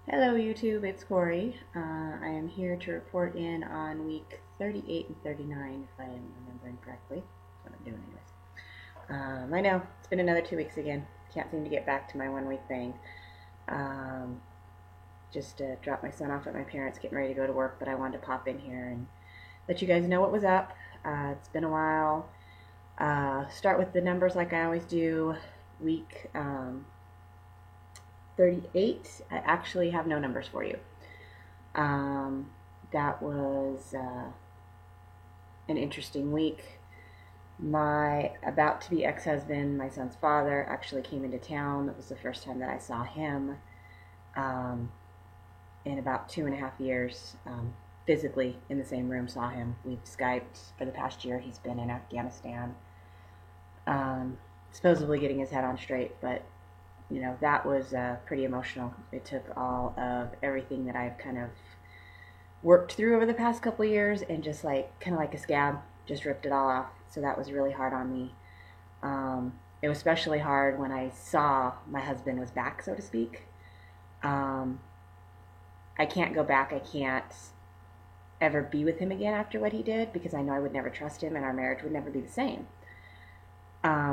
Hello YouTube, it's Corey. I am here to report in on week 38 and 39, if I am remembering correctly. That's what I'm doing anyways. I know, it's been another 2 weeks again. Can't seem to get back to my 1 week thing. Um, just dropped my son off at my parents, getting ready to go to work, but I wanted to pop in here and let you guys know what was up. It's been a while. Start with the numbers like I always do. Week 38, I actually have no numbers for you. Um, that was an interesting week. My about to be ex husband, my son's father, actually came into town. It was the first time that I saw him um, in about 2.5 years. Physically in the same room, saw him. We've Skyped for the past year. He's been in Afghanistan, um, supposedly getting his head on straight, but that was pretty emotional. It took all of everything that I've kind of worked through over the past couple of years and just like kind of like a scab, just ripped it all off. So that was really hard on me. It was especially hard when I saw my husband was back, so to speak. Um, I can't go back. I can't ever be with him again after what he did because I know I would never trust him and our marriage would never be the same,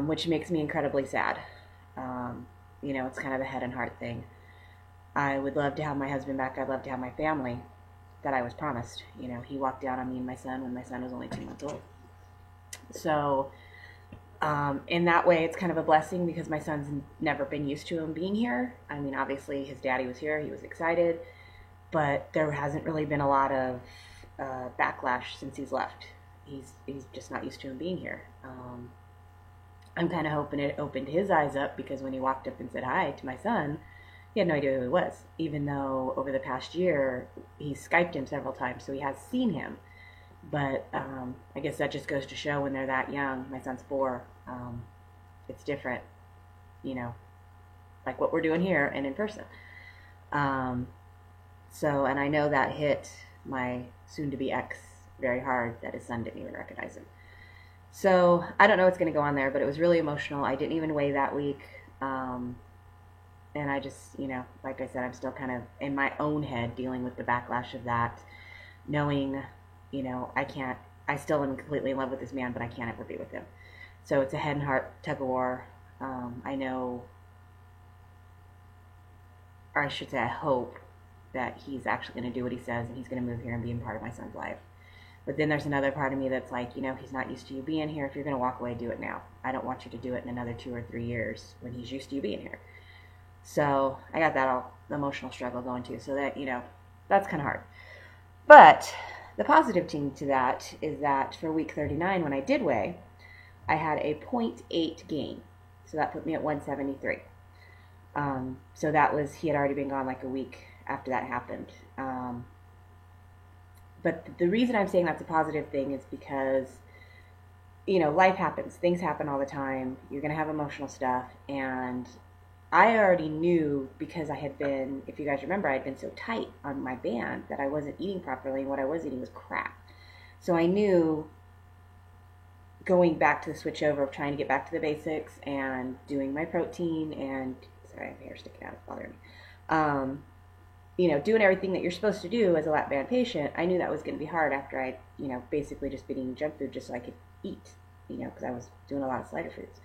which makes me incredibly sad. Um, it's kind of a head and heart thing. I would love to have my husband back. I'd love to have my family that I was promised. He walked down on me and my son when my son was only 2 months old. So, in that way, it's kind of a blessing because my son's never been used to him being here. I mean, obviously, his daddy was here. He was excited. But there hasn't really been a lot of backlash since he's left. He's just not used to him being here. I'm kind of hoping it opened his eyes up because when he walked up and said hi to my son, he had no idea who he was, even though over the past year he's Skyped him several times, so he has seen him. But I guess that just goes to show when they're that young. My son's 4. It's different, you know, like what we're doing here and in person. Um, and I know that hit my soon-to-be ex very hard that his son didn't even recognize him. So I don't know what's going to go on there, but it was really emotional. I didn't even weigh that week. And I just, like I said, I'm still kind of in my own head dealing with the backlash of that, knowing, I can't, I still am completely in love with this man, but I can't ever be with him. So it's a head and heart tug of war. I know, or I should say, I hope that he's actually going to do what he says and he's going to move here and be a part of my son's life. But then there's another part of me that's like, he's not used to you being here. If you're going to walk away, do it now. I don't want you to do it in another 2 or 3 years when he's used to you being here. So I got that all emotional struggle going too. So that, that's kind of hard. But the positive thing to that is that for week 39, when I did weigh, I had a 0.8 gain. So that put me at 173. So that was, he had already been gone like a week after that happened. But the reason I'm saying that's a positive thing is because, life happens. Things happen all the time. You're going to have emotional stuff. And I already knew because I had been, if you guys remember, I had been so tight on my band that I wasn't eating properly. And what I was eating was crap. So I knew going back to the switch over of trying to get back to the basics and doing my protein and, sorry, I have hair sticking out. It's bothering me. Doing everything that you're supposed to do as a lap band patient, I knew that was going to be hard after I, basically just been eating junk food just so I could eat, because I was doing a lot of slider foods.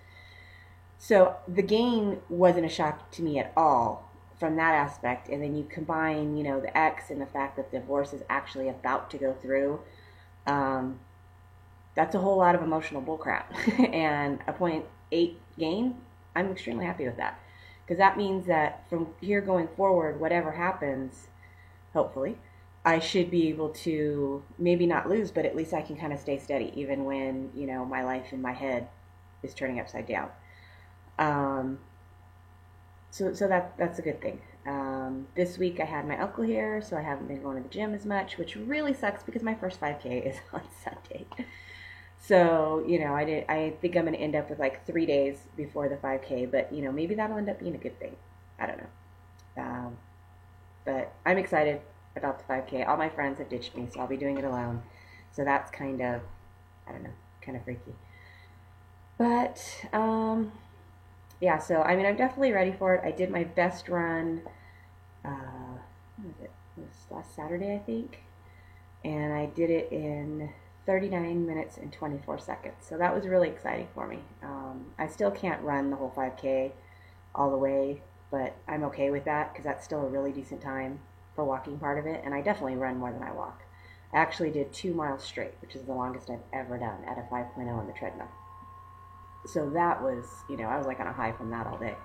So the gain wasn't a shock to me at all from that aspect. And then you combine, the ex and the fact that the divorce is actually about to go through. That's a whole lot of emotional bullcrap. And a 0.8 gain, I'm extremely happy with that. Because that means that from here going forward, whatever happens, hopefully, I should be able to maybe not lose, but at least I can kind of stay steady, even when, my life in my head is turning upside down. So that's a good thing. This week I had my uncle here, so I haven't been going to the gym as much, which really sucks because my first 5K is on Sunday. So, I think I'm going to end up with like 3 days before the 5K, but, maybe that'll end up being a good thing. I don't know. But I'm excited about the 5K. All my friends have ditched me, so I'll be doing it alone. So that's kind of, I don't know, kind of freaky. But, yeah, so, I'm definitely ready for it. I did my best run what was it? It was last Saturday, I think. And I did it in 39 minutes and 24 seconds. So that was really exciting for me. I still can't run the whole 5K all the way, but I'm okay with that because that's still a really decent time for walking part of it. And I definitely run more than I walk. I actually did 2 miles straight, which is the longest I've ever done at a 5.0 on the treadmill. So that was, I was like on a high from that all day.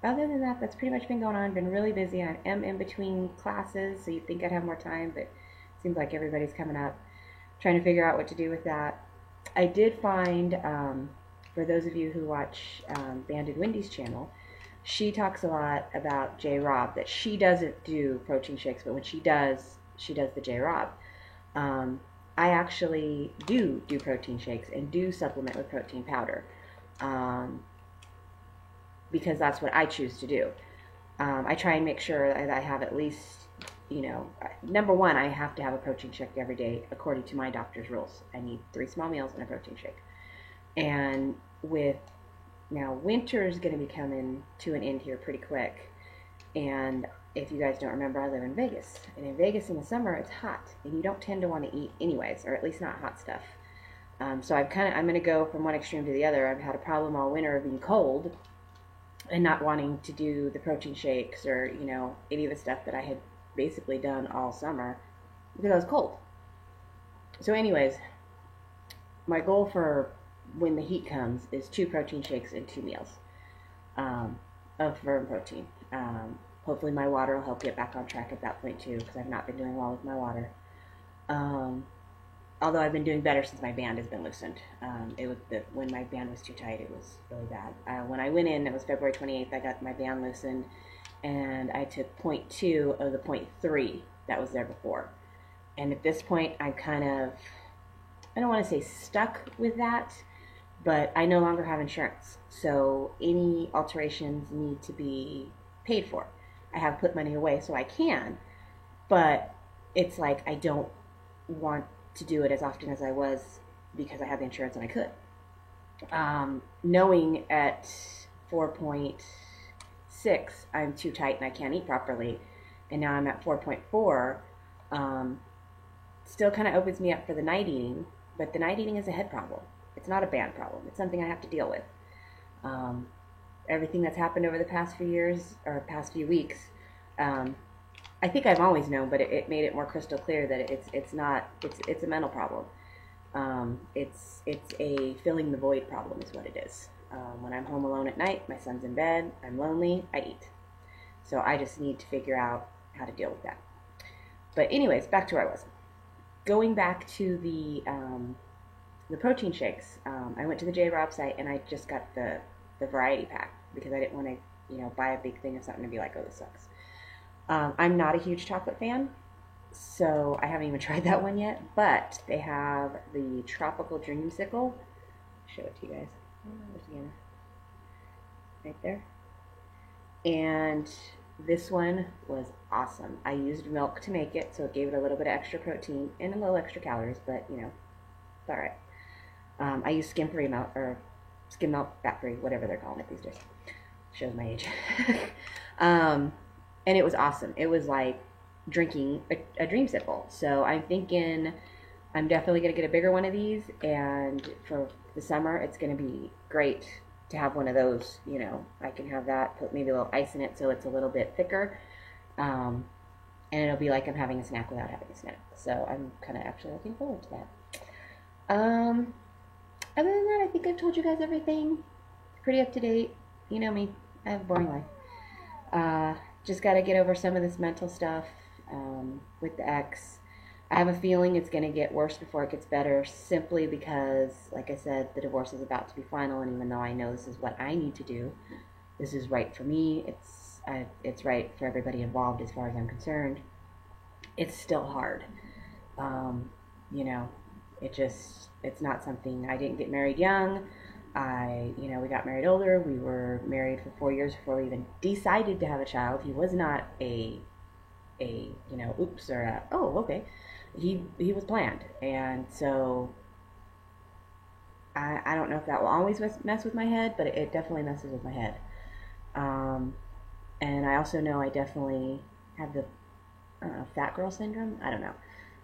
Other than that, that's pretty much been going on. Been really busy. I am in between classes, so you'd think I'd have more time, but it seems like everybody's coming up. Trying to figure out what to do with that. I did find, for those of you who watch Banded Wendy's channel, she talks a lot about J. Rob, that she doesn't do protein shakes, but when she does the J. Rob. I actually do protein shakes and do supplement with protein powder. Because that's what I choose to do. I try and make sure that I have at least, number one, I have to have a protein shake every day according to my doctor's rules. I need 3 small meals and a protein shake. And now winter's going to be coming to an end here pretty quick. And if you guys don't remember, I live in Vegas. And in Vegas in the summer, it's hot. And you don't tend to want to eat anyways, or at least not hot stuff. So I'm going to go from one extreme to the other. I've had a problem all winter of being cold and not wanting to do the protein shakes or, any of the stuff that I had basically done all summer because I was cold. So anyways, my goal for when the heat comes is 2 protein shakes and 2 meals of firm protein. Hopefully my water will help get back on track at that point too, because I've not been doing well with my water. Although I've been doing better since my band has been loosened. When my band was too tight, it was really bad. When I went in, it was February 28th, I got my band loosened, and I took 0.2 of the 0.3 that was there before. And at this point, I'm kind of, I don't want to say stuck with that, but I no longer have insurance. So any alterations need to be paid for. I have put money away so I can, but it's like I don't want to do it as often as I was because I had the insurance and I could. Knowing at 4.6 I'm too tight and I can't eat properly, and now I'm at 4.4, still kind of opens me up for the night eating, but the night eating is a head problem. It's not a band problem. It's something I have to deal with. Everything that's happened over the past few years, or past few weeks, I think I've always known, but it made it more crystal clear that it's a mental problem. It's a filling the void problem is what it is. When I'm home alone at night, my son's in bed, I'm lonely, I eat. So I just need to figure out how to deal with that. But anyways, back to where I was. Going back to the protein shakes, I went to the J. Rob site and I just got the variety pack because I didn't want to, buy a big thing of something and be like, oh, this sucks. I'm not a huge chocolate fan, so I haven't even tried that one yet, but they have the Tropical Dreamsicle. Show it to you guys. Again. Right there. And this one was awesome. I used milk to make it, so it gave it a little bit of extra protein and a little extra calories, but, it's all right. I use skim-free milk, or skim milk, fat-free, whatever they're calling it these days. Shows my age. And it was awesome. It was like drinking a dreamsicle. So I'm thinking I'm definitely going to get a bigger one of these. And for the summer, it's going to be great to have one of those. I can have that, put maybe a little ice in it so it's a little bit thicker. And it'll be like I'm having a snack without having a snack. So I'm kind of actually looking forward to that. Other than that, I think I've told you guys everything. Pretty up to date. You know me. I have a boring life. Just got to get over some of this mental stuff with the ex. I have a feeling it's going to get worse before it gets better, simply because, like I said, the divorce is about to be final, and even though I know this is what I need to do, this is right for me, it's right for everybody involved as far as I'm concerned, it's still hard. It's not something, I didn't get married young. We got married older. We were married for 4 years before we even decided to have a child. He was not oops, or oh, okay. He was planned. And so I don't know if that will always mess with my head, but it definitely messes with my head. And I also know I definitely have the, I don't know, fat girl syndrome. I don't know.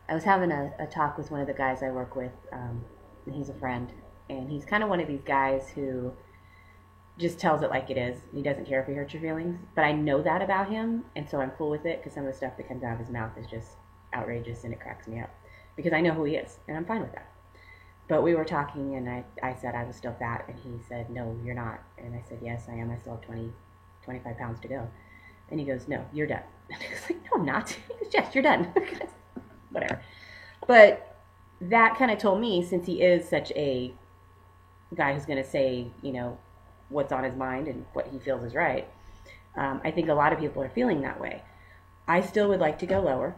I was having a talk with one of the guys I work with, and he's a friend, and he's kind of one of these guys who just tells it like it is. He doesn't care if he hurts your feelings. But I know that about him, and so I'm cool with it because some of the stuff that comes out of his mouth is just outrageous and it cracks me up because I know who he is, and I'm fine with that. But we were talking, and I said I was still fat, and he said, "No, you're not." And I said, "Yes, I am. I still have 25 pounds to go." And he goes, "No, you're done." And I was like, "No, I'm not." He goes, "Yes, you're done." Whatever. But that kind of told me, since he is such a guy who's going to say, what's on his mind and what he feels is right, I think a lot of people are feeling that way. I still would like to go lower,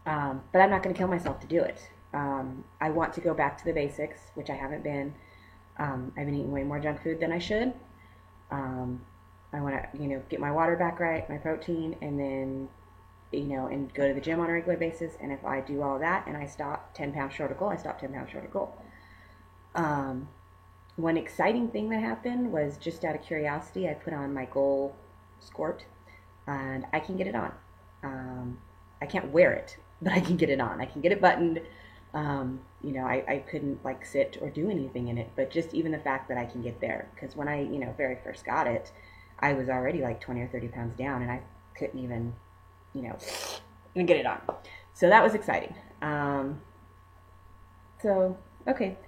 but I'm not going to kill myself to do it. I want to go back to the basics, which I haven't been. I've been eating way more junk food than I should. I want to, get my water back right, my protein, and then, and go to the gym on a regular basis. And if I do all that and I stop 10 pounds short of goal, I stop 10 pounds short of goal. One exciting thing that happened was, just out of curiosity, I put on my goal skirt, and I can get it on. I can't wear it, but I can get it on. I can get it buttoned. I couldn't sit or do anything in it, but just even the fact that I can get there, because when I, very first got it, I was already 20 or 30 pounds down, and I couldn't even, even get it on. So that was exciting. Okay.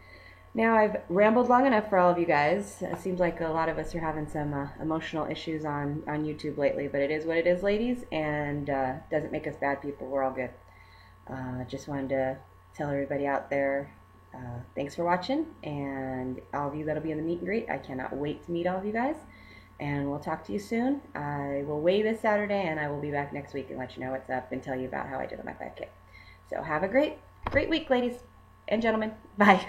Now I've rambled long enough for all of you guys. It seems like a lot of us are having some emotional issues on YouTube lately, but it is what it is, ladies, and doesn't make us bad people. We're all good. Just wanted to tell everybody out there, thanks for watching, and all of you that'll be in the meet and greet. I cannot wait to meet all of you guys, and we'll talk to you soon. I will weigh this Saturday, and I will be back next week and let you know what's up and tell you about how I did on my 5K. So have a great week, ladies and gentlemen. Bye.